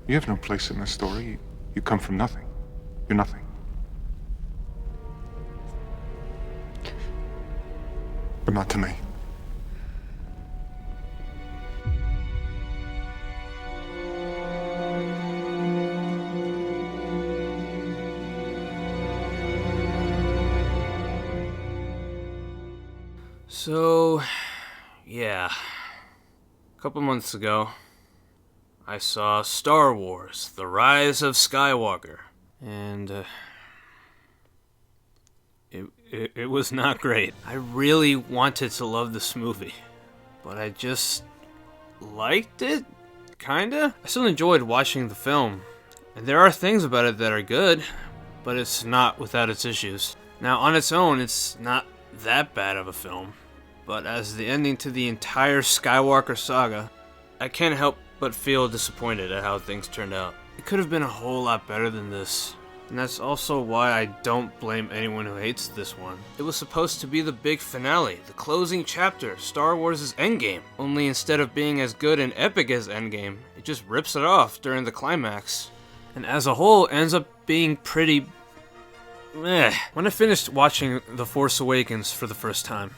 You have no place in this story. You come from nothing. You're nothing. But not to me. So, yeah. A couple months ago, I saw Star Wars: The Rise of Skywalker. And, it was not great. I really wanted to love this movie, but I just liked it, kinda. I still enjoyed watching the film, and there are things about it that are good, but it's not without its issues. Now, on its own, it's not that bad of a film, but as the ending to the entire Skywalker saga, I can't help but feel disappointed at how things turned out. It could have been a whole lot better than this. And that's also why I don't blame anyone who hates this one. It was supposed to be the big finale, the closing chapter, Star Wars' Endgame. Only instead of being as good and epic as Endgame, it just rips it off during the climax. And as a whole, ends up being pretty meh. When I finished watching The Force Awakens for the first time,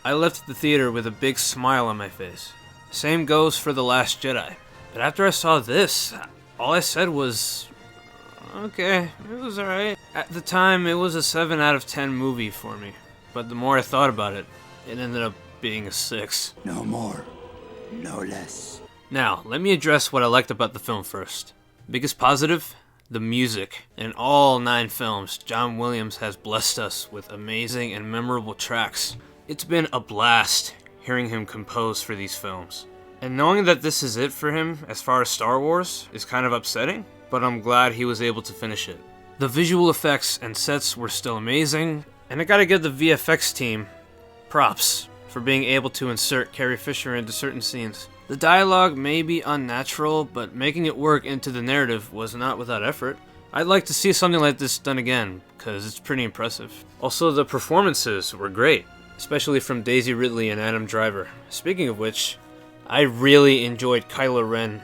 I left the theater with a big smile on my face. Same goes for The Last Jedi. But after I saw this, all I said was, okay, it was alright. At the time, it was a 7 out of 10 movie for me. But the more I thought about it, it ended up being a 6. No more, no less. Now, let me address what I liked about the film first. Biggest positive? The music. In all 9 films, John Williams has blessed us with amazing and memorable tracks. It's been a blast hearing him compose for these films. And knowing that this is it for him as far as Star Wars is kind of upsetting, but I'm glad he was able to finish it. The visual effects and sets were still amazing, and I gotta give the VFX team props for being able to insert Carrie Fisher into certain scenes. The dialogue may be unnatural, but making it work into the narrative was not without effort. I'd like to see something like this done again, because it's pretty impressive. Also, the performances were great, especially from Daisy Ridley and Adam Driver. Speaking of which, I really enjoyed Kylo Ren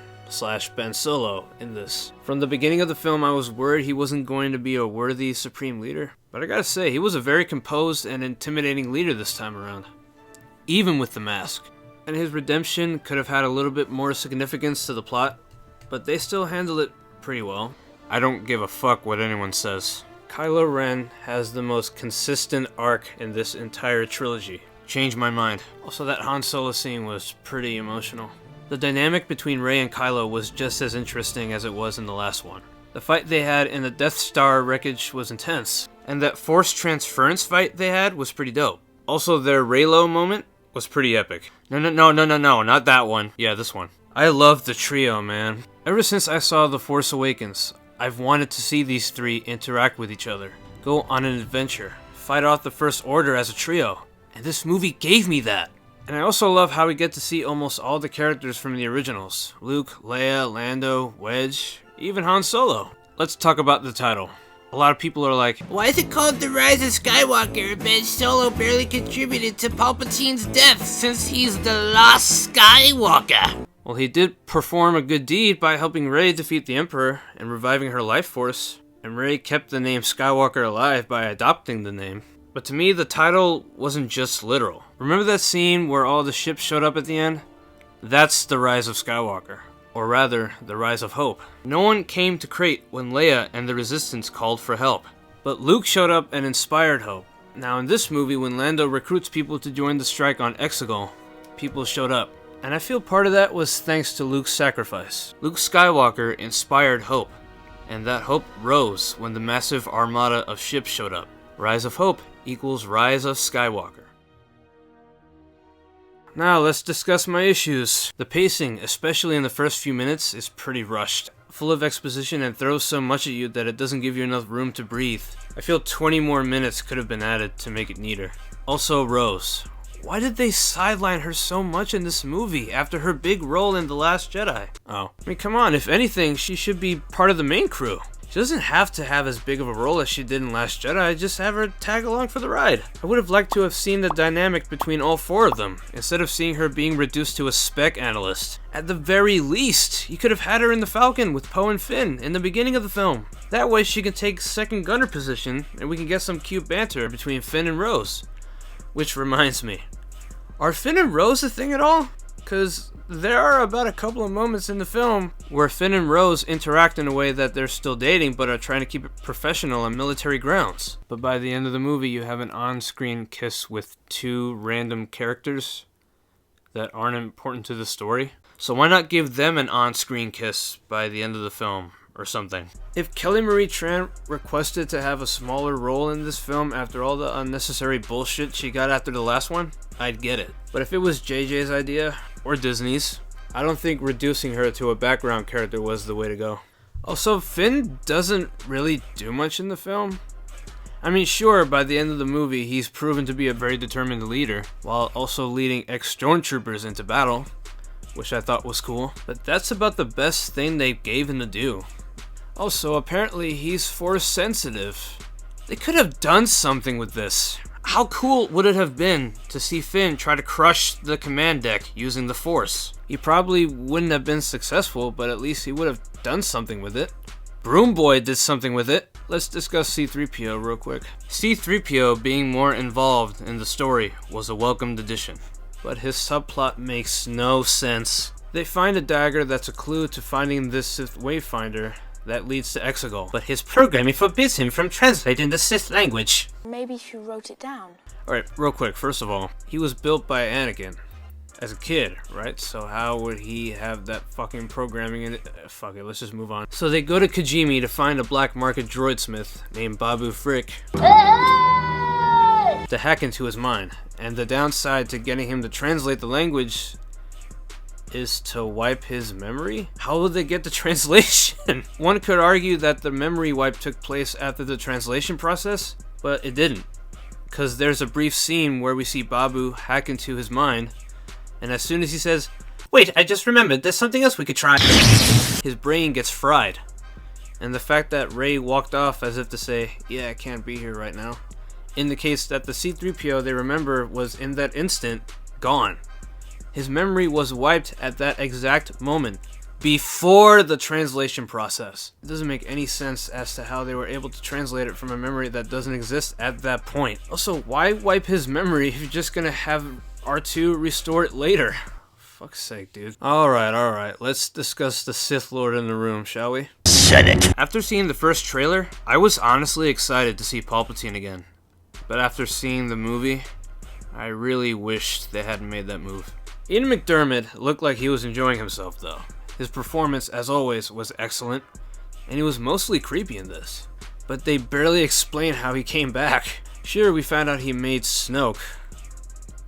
/ Ben Solo in this. From the beginning of the film, I was worried he wasn't going to be a worthy supreme leader, but I gotta say, he was a very composed and intimidating leader this time around, even with the mask. And his redemption could have had a little bit more significance to the plot, but they still handled it pretty well. I don't give a fuck what anyone says. Kylo Ren has the most consistent arc in this entire trilogy. Changed my mind. Also, that Han Solo scene was pretty emotional. The dynamic between Rey and Kylo was just as interesting as it was in the last one. The fight they had in the Death Star wreckage was intense, and that Force transference fight they had was pretty dope. Also, their Reylo moment was pretty epic. No, not that one. Yeah, this one. I love the trio, man. Ever since I saw The Force Awakens, I've wanted to see these three interact with each other, go on an adventure, fight off the First Order as a trio, and this movie gave me that. And I also love how we get to see almost all the characters from the originals. Luke, Leia, Lando, Wedge, even Han Solo. Let's talk about the title. A lot of people are like, why is it called The Rise of Skywalker? Ben Solo barely contributed to Palpatine's death since he's the lost Skywalker. Well, he did perform a good deed by helping Rey defeat the Emperor and reviving her life force, and Rey kept the name Skywalker alive by adopting the name. But to me, the title wasn't just literal. Remember that scene where all the ships showed up at the end? That's The Rise of Skywalker. Or rather, The Rise of Hope. No one came to Crate when Leia and the Resistance called for help, but Luke showed up and inspired hope. Now in this movie, when Lando recruits people to join the strike on Exegol, people showed up. And I feel part of that was thanks to Luke's sacrifice. Luke Skywalker inspired hope, and that hope rose when the massive armada of ships showed up. Rise of Hope equals Rise of Skywalker. Now let's discuss my issues. The pacing, especially in the first few minutes, is pretty rushed. Full of exposition and throws so much at you that it doesn't give you enough room to breathe. I feel 20 more minutes could have been added to make it neater. Also, Rose. Why did they sideline her so much in this movie after her big role in The Last Jedi? Oh. I mean, come on, if anything, she should be part of the main crew. She doesn't have to have as big of a role as she did in Last Jedi, just have her tag along for the ride. I would have liked to have seen the dynamic between all four of them, instead of seeing her being reduced to a spec analyst. At the very least, you could have had her in the Falcon with Poe and Finn in the beginning of the film. That way she can take second gunner position, and we can get some cute banter between Finn and Rose. Which reminds me, are Finn and Rose a thing at all? Cause there are about a couple of moments in the film where Finn and Rose interact in a way that they're still dating but are trying to keep it professional on military grounds. But by the end of the movie, you have an on-screen kiss with two random characters that aren't important to the story. So why not give them an on-screen kiss by the end of the film or something? If Kelly Marie Tran requested to have a smaller role in this film after all the unnecessary bullshit she got after the last one, I'd get it. But if it was JJ's idea, or Disney's, I don't think reducing her to a background character was the way to go. Also, Finn doesn't really do much in the film. I mean, sure, by the end of the movie, he's proven to be a very determined leader, while also leading ex-stormtroopers into battle, which I thought was cool. But that's about the best thing they gave him to do. Also, apparently he's force sensitive. They could have done something with this. How cool would it have been to see Finn try to crush the command deck using the Force? He probably wouldn't have been successful, but at least he would have done something with it. Broom Boy did something with it. Let's discuss C-3PO real quick. C-3PO being more involved in the story was a welcomed addition, but his subplot makes no sense. They find a dagger that's a clue to finding this Sith Wayfinder that leads to Exegol, but his programming forbids him from translating the Sith language. Maybe she wrote it down. Alright, real quick, first of all, he was built by Anakin as a kid, right? So how would he have that fucking programming in it? Fuck it, let's just move on. So they go to Kijimi to find a black market droid smith named Babu Frick to hack into his mind. And the downside to getting him to translate the language is to wipe his memory? How would they get the translation? One could argue that the memory wipe took place after the translation process, but it didn't. Because there's a brief scene where we see Babu hack into his mind, and as soon as he says, "Wait, I just remembered, there's something else we could try," his brain gets fried. And the fact that Rey walked off as if to say, "Yeah, I can't be here right now," indicates that the C-3PO they remember was in that instant gone. His memory was wiped at that exact moment, before the translation process. It doesn't make any sense as to how they were able to translate it from a memory that doesn't exist at that point. Also, why wipe his memory if you're just gonna have R2 restore it later? Fuck's sake, dude. Alright, let's discuss the Sith Lord in the room, shall we? Said it. After seeing the first trailer, I was honestly excited to see Palpatine again. But after seeing the movie, I really wished they hadn't made that move. Ian McDiarmid looked like he was enjoying himself though. His performance, as always, was excellent, and he was mostly creepy in this. But they barely explain how he came back. Sure, we found out he made Snoke,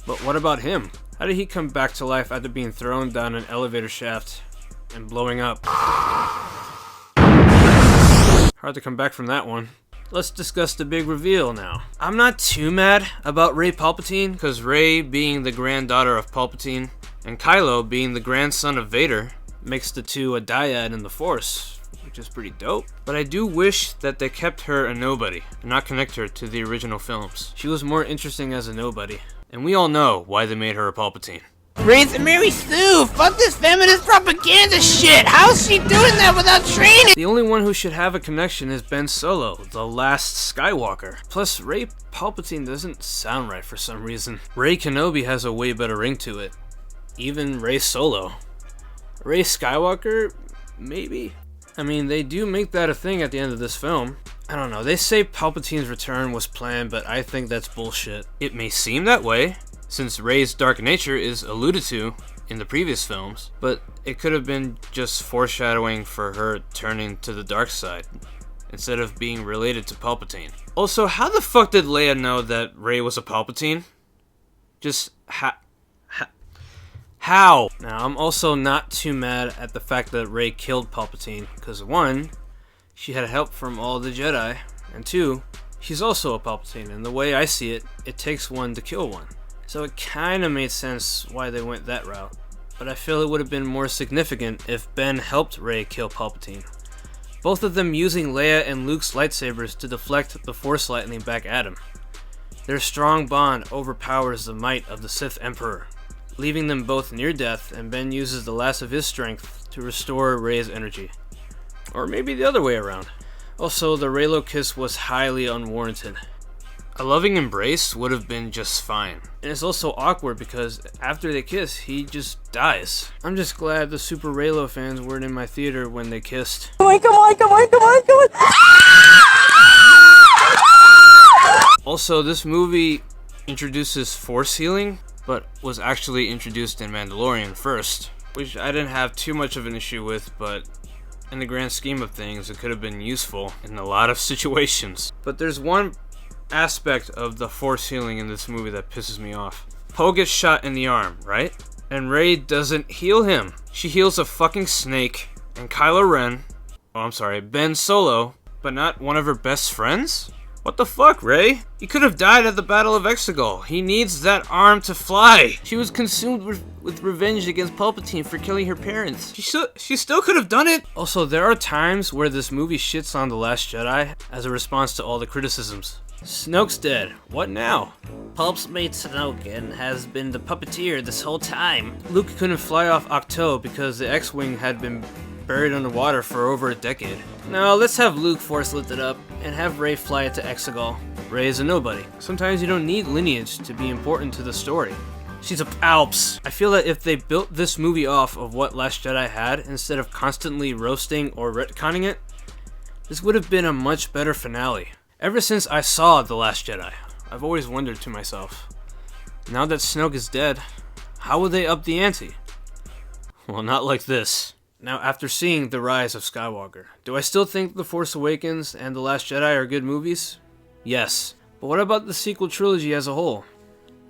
but what about him? How did he come back to life after being thrown down an elevator shaft and blowing up? Hard to come back from that one. Let's discuss the big reveal now. I'm not too mad about Rey Palpatine, because Rey being the granddaughter of Palpatine and Kylo being the grandson of Vader makes the two a dyad in the Force, which is pretty dope. But I do wish that they kept her a nobody and not connect her to the original films. She was more interesting as a nobody, and we all know why they made her a Palpatine. Raise a Mary Sue! Fuck this feminist propaganda shit! How's she doing that without training? The only one who should have a connection is Ben Solo, the last Skywalker. Plus, Rey Palpatine doesn't sound right for some reason. Rey Kenobi has a way better ring to it. Even Rey Solo. Rey Skywalker? Maybe? I mean, they do make that a thing at the end of this film. I don't know, they say Palpatine's return was planned, but I think that's bullshit. It may seem that way, since Rey's dark nature is alluded to in the previous films, but it could have been just foreshadowing for her turning to the dark side, instead of being related to Palpatine. Also, how the fuck did Leia know that Rey was a Palpatine? Just how? Now, I'm also not too mad at the fact that Rey killed Palpatine, because one, she had help from all the Jedi, and two, she's also a Palpatine, and the way I see it, it takes one to kill one. So it kinda made sense why they went that route, but I feel it would have been more significant if Ben helped Rey kill Palpatine. both of them using Leia and Luke's lightsabers to deflect the Force lightning back at him. Their strong bond overpowers the might of the Sith Emperor, leaving them both near death, and Ben uses the last of his strength to restore Rey's energy. Or maybe the other way around. Also, the Reylo kiss was highly unwarranted. A loving embrace would have been just fine. And it's also awkward because after they kiss, he just dies. I'm just glad the Super Reylo fans weren't in my theater when they kissed. Come on, come on, come on, come on, come on! Also, this movie introduces Force healing, but was actually introduced in Mandalorian first, which I didn't have too much of an issue with, but in the grand scheme of things, it could have been useful in a lot of situations. But there's one aspect of the Force healing in this movie that pisses me off. Poe gets shot in the arm, right? And Rey doesn't heal him. She heals a fucking snake, and Ben Solo, but not one of her best friends? What the fuck, Rey? He could have died at the Battle of Exegol. He needs that arm to fly. She was consumed with revenge against Palpatine for killing her parents. She still could have done it. Also, there are times where this movie shits on The Last Jedi as a response to all the criticisms. Snoke's dead. What now? Pulp's made Snoke and has been the puppeteer this whole time. Luke couldn't fly off Ahch-To because the X-Wing had been buried underwater for over a decade. Now, let's have Luke force lift it up and have Rey fly it to Exegol. Rey is a nobody. Sometimes you don't need lineage to be important to the story. She's a Palps. I feel that if they built this movie off of what Last Jedi had, instead of constantly roasting or retconning it, this would have been a much better finale. Ever since I saw The Last Jedi, I've always wondered to myself, now that Snoke is dead, how will they up the ante? Well, not like this. Now, after seeing The Rise of Skywalker, do I still think The Force Awakens and The Last Jedi are good movies? Yes. But what about the sequel trilogy as a whole?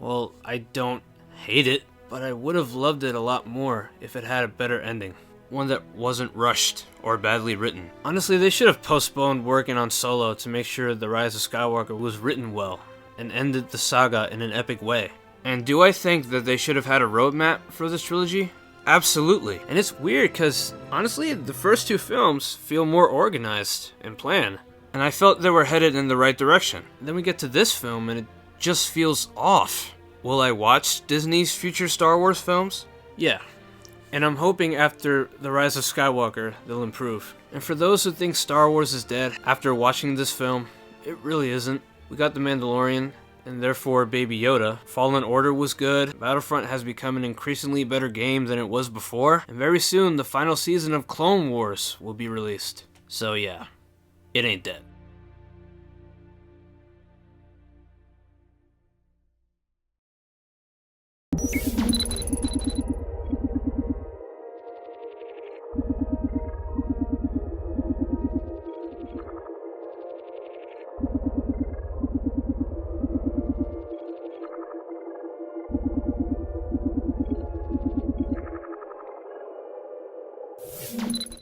Well, I don't hate it, but I would have loved it a lot more if it had a better ending. One that wasn't rushed or badly written. Honestly, they should have postponed working on Solo to make sure The Rise of Skywalker was written well and ended the saga in an epic way. And do I think that they should have had a roadmap for this trilogy? Absolutely. And it's weird because, honestly, the first two films feel more organized and planned. And I felt they were headed in the right direction. And then we get to this film and it just feels off. Will I watch Disney's future Star Wars films? Yeah. And I'm hoping after The Rise of Skywalker, they'll improve. And for those who think Star Wars is dead after watching this film, it really isn't. We got The Mandalorian, and therefore Baby Yoda. Fallen Order was good. Battlefront has become an increasingly better game than it was before. And very soon, the final season of Clone Wars will be released. So yeah, it ain't dead.